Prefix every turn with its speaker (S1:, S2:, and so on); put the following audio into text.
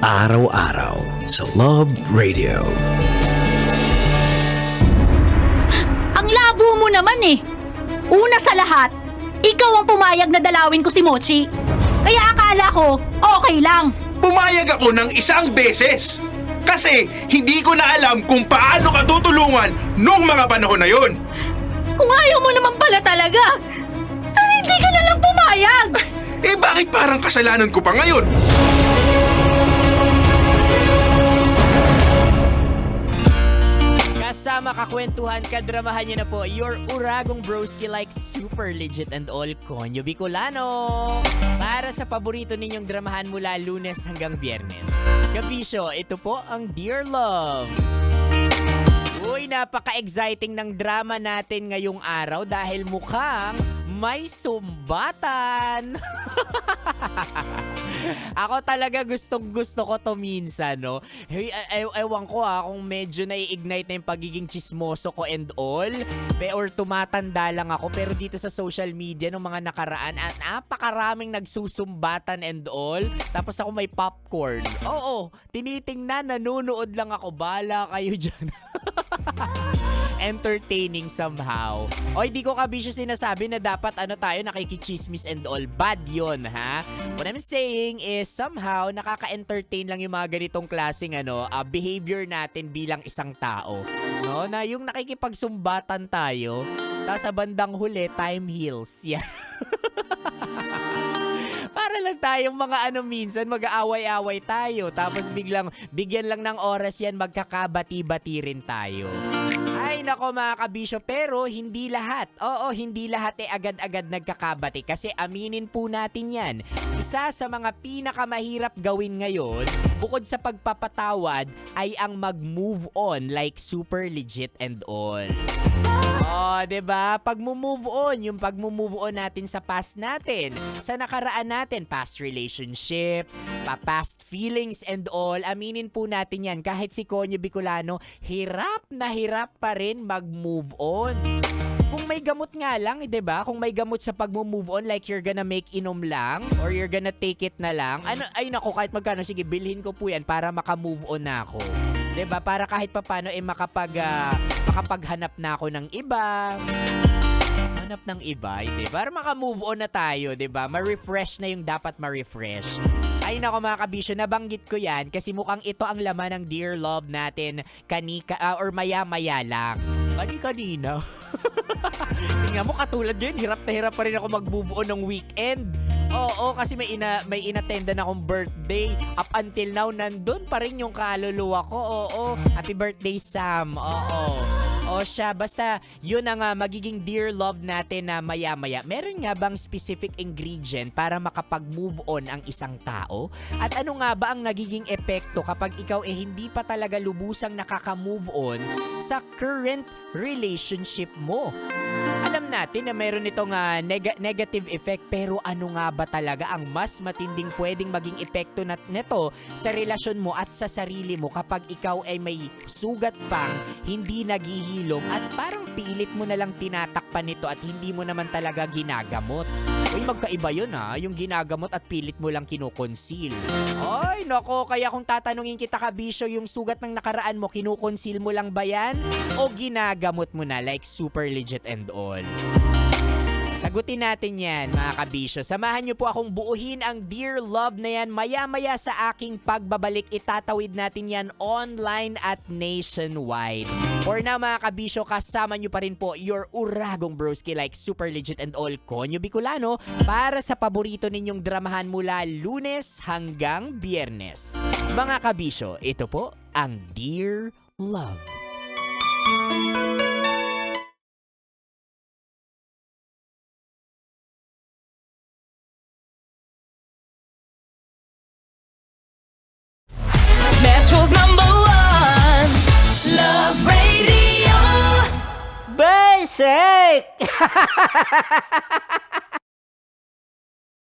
S1: Araw-araw sa Love Radio.
S2: Ang labo mo naman eh. Una sa lahat, ikaw ang pumayag na dalawin ko si Mochi. Kaya akala ko, okay lang.
S3: Pumayag ako ng isang beses. Kasi hindi ko na alam kung paano ka tutulungan nung mga panahon na yon.
S2: Kung ayaw mo naman pala talaga, saan hindi ka na lang pumayag?
S3: Eh bakit parang kasalanan ko pa ngayon?
S4: Kasama kakwentuhan, kadramahan niyo na po your uragong broski like super legit and all Konyo Bicolano. Para sa paborito ninyong dramahan mula Lunes hanggang Biyernes. Kabisyo, ito po ang Dear Love. Uy, napaka-exciting ng drama natin ngayong araw dahil mukhang may sumbatan. Ako talaga gustong-gusto ko to minsan, no? Hey, ewan ko kung medyo nai-ignite na yung pagiging chismoso ko and all. Or tumatanda lang ako. Pero dito sa social media, nung mga nakaraan, napakaraming nagsusumbatan and all. Tapos ako may popcorn. Oo, tinitingnan, nanonood lang ako. Bala kayo dyan. Entertaining somehow. O hindi ko kabisyo sinasabi na dapat tayo nakikichismis and all. Bad yun, ha? What I'm saying is somehow nakaka-entertain lang yung mga ganitong klaseng behavior natin bilang isang tao. No? Na yung nakikipagsumbatan tayo, tapos sa bandang huli, time heals. Yeah. Para lang tayong mga minsan mag-aaway-away tayo. Tapos bigyan lang ng oras yan, magkakabati-bati rin tayo. Ay nako mga kabisyo, pero hindi lahat. Oo, hindi lahat agad-agad nagkakabati. Kasi aminin po natin yan. Isa sa mga pinakamahirap gawin ngayon, bukod sa pagpapatawad, ay ang mag-move on like super legit and all. Oh, 'di ba? Pag-move on, yung pag-move on natin sa past natin, sa nakaraan natin, past relationship, past feelings and all. Aminin po natin 'yan. Kahit si Konyo Bicolano, hirap na hirap pa rin mag-move on. Kung may gamot nga lang, 'di ba? Kung may gamot sa pag-move on, like you're gonna make inom lang or you're gonna take it na lang. Ay nako, kahit magkano, sige, bilhin ko po 'yan para maka-move on na ako. 'Di ba? Para kahit papaano makapaghanap na ako ng iba. Hanap ng iba, hindi? Para maka-move on na tayo, 'di ba? Ma-refresh na yung dapat ma-refresh. Ay nako mga kabisyo, nabanggit ko 'yan kasi mukhang ito ang laman ng Dear Love natin or maya-maya lang. Kanina. Tingnan mo, katulad yun, hirap na hirap pa rin ako mag-move on ng weekend. Oo, kasi may inattendan akong birthday. Up until now, nandun pa rin yung kaluluwa ko. Oo, happy birthday, Sam. Oo. O siya, basta yun ang magiging Dear Love natin na maya-maya. Meron nga bang specific ingredient para makapag-move on ang isang tao? At ano nga ba ang nagiging epekto kapag ikaw hindi pa talaga lubusang nakaka-move on sa current relationship mo? Alam natin na meron itong negative effect, pero ano nga ba talaga ang mas matinding pwedeng maging epekto nito sa relasyon mo at sa sarili mo kapag ikaw ay may sugat pang hindi naghihilom at parang pilit mo na lang tinatakpan nito at hindi mo naman talaga ginagamot? Uy, magkaiba yun yung ginagamot at pilit mo lang kinukonceal. Ay, nako, kaya kung tatanungin kita kabisyo, yung sugat ng nakaraan mo, kinukonceal mo lang ba yan? O ginagamot mo na like super legit and all? Sagutin natin yan mga kabisyo. Samahan niyo po akong buuhin ang Dear Love na yan maya-maya sa aking pagbabalik. Itatawid natin yan online at nationwide. For now mga kabisyo, kasama niyo pa rin po your uragong broski like super legit and all Konyo Bicolano para sa paborito ninyong dramahan mula Lunes hanggang Biyernes. Mga kabisyo, ito po ang Dear Love.
S5: Metro's #1 Love Radio.
S4: Basic!